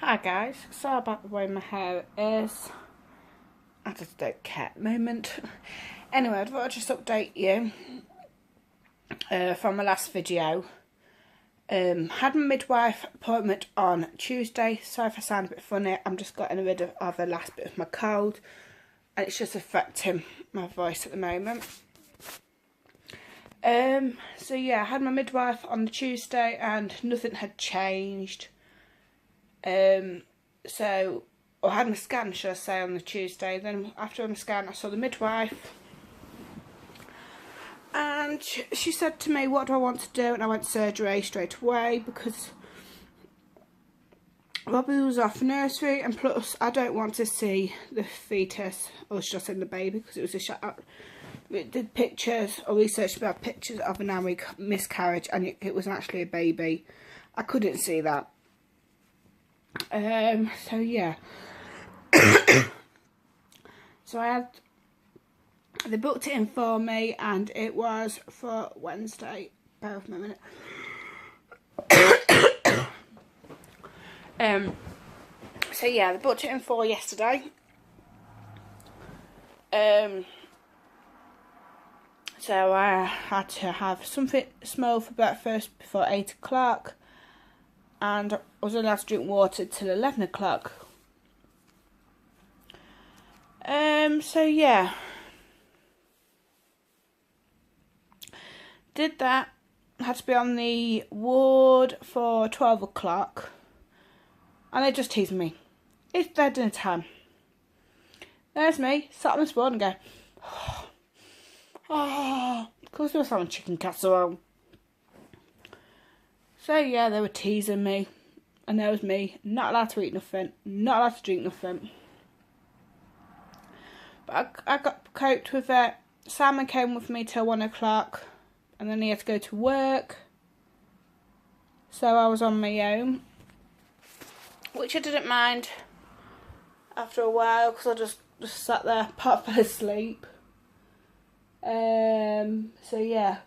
Hi guys, sorry about the way my hair is. I just don't care at the moment. Anyway, I thought I'd just update you from my last video. Had my midwife appointment on Tuesday. Sorry if I sound a bit funny, I'm just getting rid of the last bit of my cold. And it's just affecting my voice at the moment. So yeah, I had my midwife on the Tuesday and nothing had changed. So I had my scan, should I say, on the Tuesday. Then after my scan, I saw the midwife, and she said to me, "What do I want to do?" And I went surgery straight away because Robbie was off nursery, and plus I don't want to see the fetus, or should I say the baby, because it was a shot. We did pictures or research about pictures of an miscarriage, and it was actually a baby. I couldn't see that. So yeah. So they booked it in for me, and it was for Wednesday. Bear with me a minute. So yeah, they booked it in for yesterday. So I had to have something small for breakfast before 8 o'clock. And I was allowed to drink water till 11 o'clock. So yeah. Did that. Had to be on the ward for 12 o'clock. And they just teased me. It's their dinner time. There's me, sat on this board and go, oh, of course they were having chicken casserole. So yeah, they were teasing me, and there was me, not allowed to eat nothing, not allowed to drink nothing. But I got coped with it. Simon came with me till 1 o'clock, and then he had to go to work. So I was on my own, which I didn't mind after a while, because I just sat there, part fell asleep. So yeah.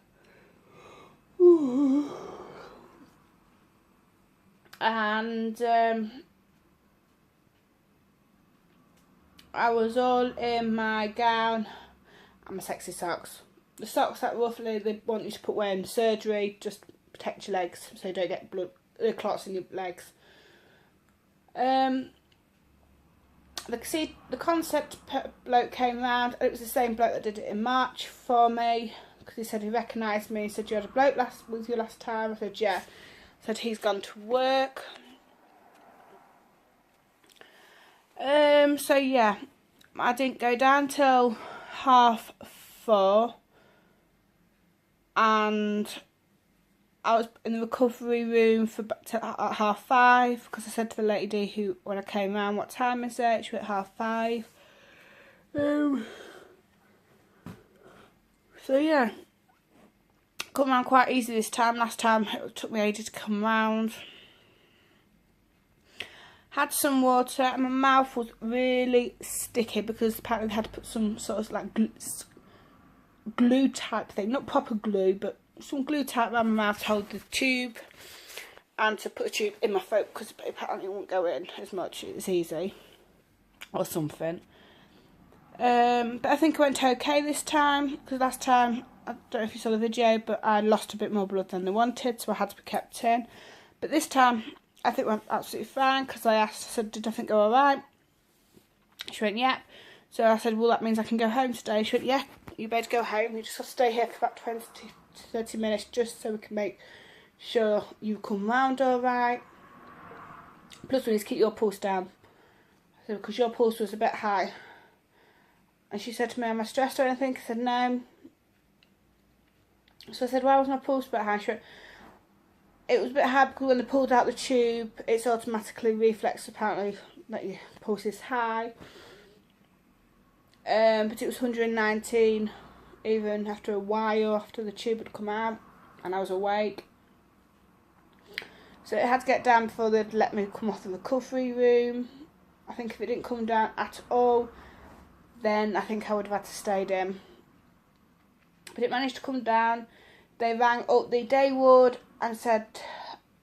And I was all in my gown and my sexy socks. The socks that roughly they want you to put wearing surgery, just protect your legs so you don't get blood clots in your legs. The concept bloke came round. It was the same bloke that did it in March for me, because he said he recognised me. He said, "You had a bloke with you last time?" I said, "Yeah." Said he's gone to work. So yeah, I didn't go down till 4:30, and I was in the recovery room for at 5:30, because I said to the lady who, when I came round, "What time is it?" She went 5:30. So yeah, come round quite easy this time. Last time it took me ages to come round. Had some water, and my mouth was really sticky because apparently they had to put some sort of like glue type thing, not proper glue, but some glue type around my mouth to hold the tube, and to put a tube in my throat because apparently it won't go in as much. It's easy or something. But I think it went okay this time, because last time, I don't know if you saw the video, but I lost a bit more blood than they wanted, so I had to be kept in. But this time I think it went absolutely fine, because I said, "Did everything go alright?" She went, "Yeah." So I said, "Well, that means I can go home today." She went, "Yeah, you better go home. You just have to stay here for about 20 to 30 minutes just so we can make sure you come round alright. Plus, we need to keep your pulse down." I said, "Because your pulse was a bit high." And she said to me, "Am I stressed or anything?" I said, "No." So I said, "Why was my pulse a bit high?" She went, "It was a bit high because when they pulled out the tube, it's automatically reflex apparently that your pulse is high. But it was 119 even after a while, after the tube had come out, and I was awake. So it had to get down before they'd let me come off the recovery room. I think if it didn't come down at all, then I think I would have had to stay in. But it managed to come down. They rang up the day ward and said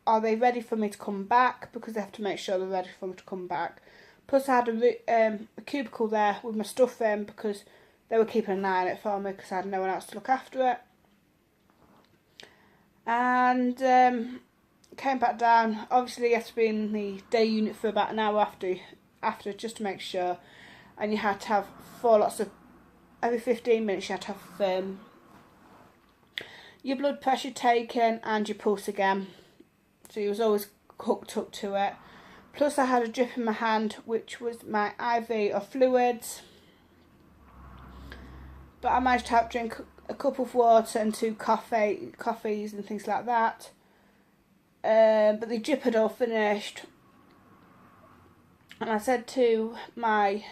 are they ready for me to come back, because they have to make sure they're ready for me to come back. Plus I had a cubicle there with my stuff in, because they were keeping an eye on it for me because I had no one else to look after it. And came back down. Obviously you have to be in the day unit for about an hour after just to make sure. And you had to have 4 lots of, every 15 minutes you had to have your blood pressure taken and your pulse again. So you was always hooked up to it. Plus I had a drip in my hand, which was my IV of fluids. But I managed to drink a cup of water and 2 coffees and things like that. But the drip had all finished. And I said to my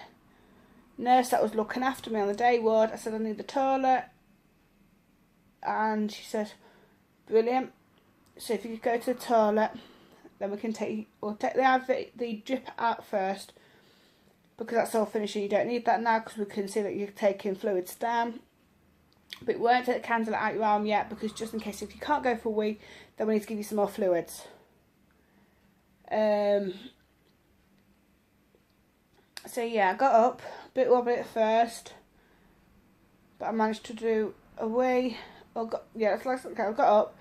nurse that was looking after me on the day ward, I said, I need the toilet. And she said, brilliant. So if you could go to the toilet, then we'll take the drip out first, because that's all finished and you don't need that now, because we can see that you're taking fluids down. But we won't take the candle out your arm yet, because just in case if you can't go for a wee, then we need to give you some more fluids. So yeah, I got up, a bit wobbly at first, but I managed to do a wee. I got up.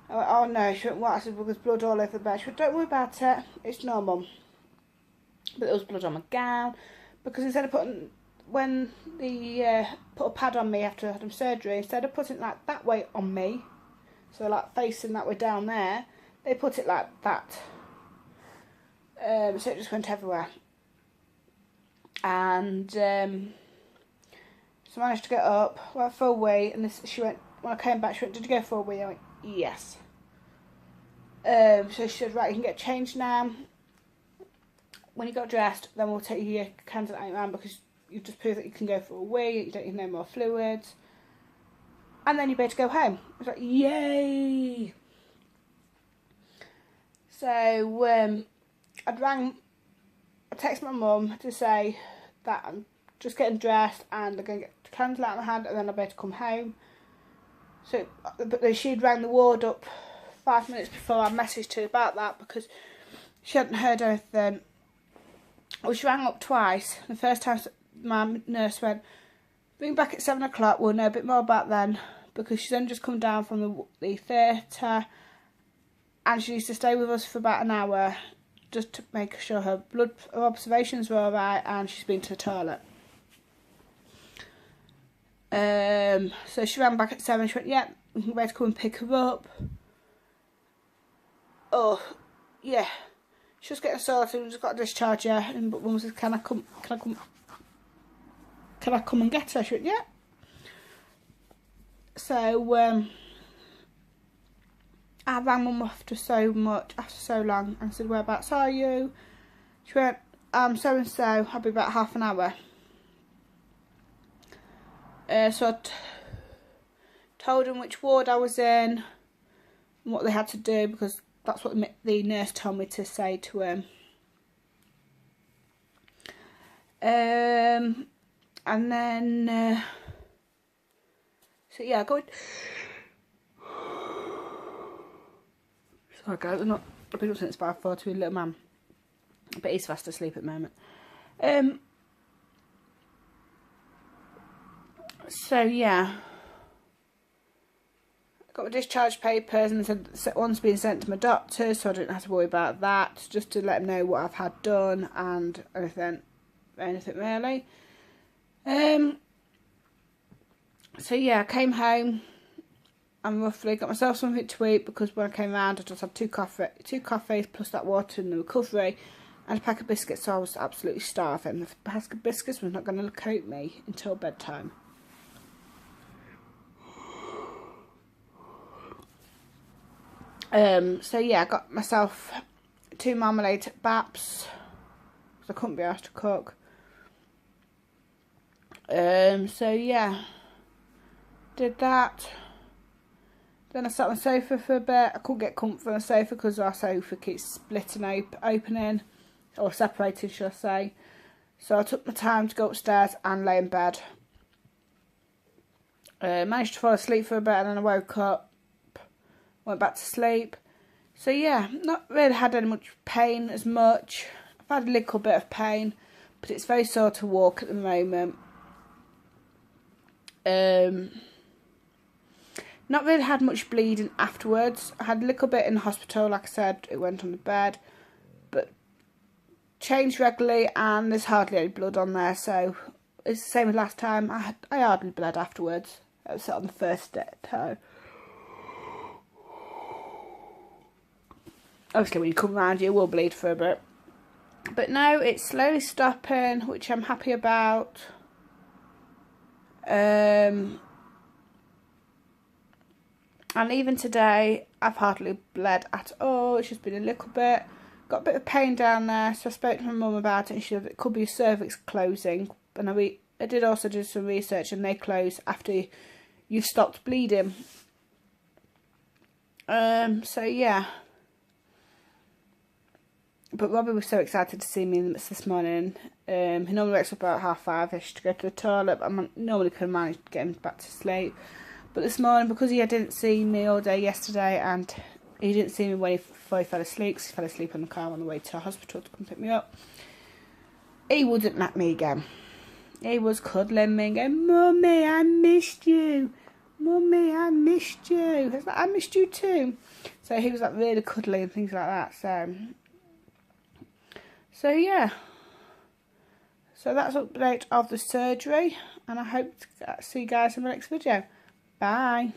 I went, oh no, she went, what? I said, well, there's blood all over the bed. She went, don't worry about it, it's normal. But there was blood on my gown, because instead of putting, when they put a pad on me after I had surgery, instead of putting it like that way on me, so like facing that way down there, they put it like that. So it just went everywhere. And so I managed to get up, went for a wee, and she went, when I came back, she went, did you go for a wee? I went, yes. So she said, right, you can get changed now. When you got dressed, then we'll take your candle out around, because you've just proved that you can go for a wee, you don't need no more fluids. And then you're ready to go home. I was like, yay! So I texted my mum to say that I'm just getting dressed and I'm going to get the candle out of my hand, and then I'll be able to come home. So, but she'd rang the ward up 5 minutes before I messaged her about that, because she hadn't heard anything. Well, she rang up twice. The first time my nurse went, bring back at 7 o'clock, we'll know a bit more about then, because she's only just come down from the theatre, and she needs to stay with us for about an hour, just to make sure her observations were alright, and she's been to the toilet. So she ran back at 7, she went, yeah, we can wait to come and pick her up. Oh, yeah. She was getting sorted, we just got to discharge her, and but Mum said, can I come and get her? She went, yeah. So I rang Mum after so long, and said, whereabouts are you? She went, so and so, I'll be about half an hour. So I told him which ward I was in and what they had to do, because that's what the nurse told me to say to him. And then so yeah, I got. Sorry guys, I've been up since 5:40 with little man, but he's fast asleep at the moment. So yeah, I got my discharge papers, and said one's been sent to my doctor, so I didn't have to worry about that, just to let them know what I've had done and anything really. So yeah, I came home and roughly got myself something to eat, because when I came round I just had two coffees plus that water in the recovery, and a pack of biscuits, so I was absolutely starving. The pack of biscuits was not going to coat me until bedtime. So yeah, I got myself 2 marmalade baps, because I couldn't be asked to cook. So yeah, did that. Then I sat on the sofa for a bit. I couldn't get comfort on the sofa because our sofa keeps splitting opening, or separating should I say. So I took my time to go upstairs and lay in bed. Managed to fall asleep for a bit, and then I woke up, went back to sleep, So yeah, not really had any much pain as much. I've had a little bit of pain, but it's very sore to walk at the moment. Not really had much bleeding afterwards. I had a little bit in the hospital, like I said, it went on the bed, but changed regularly and there's hardly any blood on there, so it's the same as last time. I hardly bled afterwards. That was on the first day. Obviously when you come round you will bleed for a bit. But now it's slowly stopping, which I'm happy about. And even today, I've hardly bled at all. It's just been a little bit. Got a bit of pain down there, so I spoke to my mum about it, and she said it could be a cervix closing. And I did also do some research, and they close after you've stopped bleeding. So yeah. But Robbie was so excited to see me this morning. He normally wakes up about 5:30ish to go to the toilet, but I normally can manage to get him back to sleep. But this morning, because he didn't see me all day yesterday, and he didn't see me before he fell asleep, because he fell asleep in the car on the way to the hospital to come pick me up, he wouldn't let me again. He was cuddling me and going, "Mummy, I missed you. Mummy, I missed you." I was like, "I missed you too." So he was like really cuddly and things like that. So yeah. So that's an update of the surgery, and I hope to see you guys in the next video. Bye.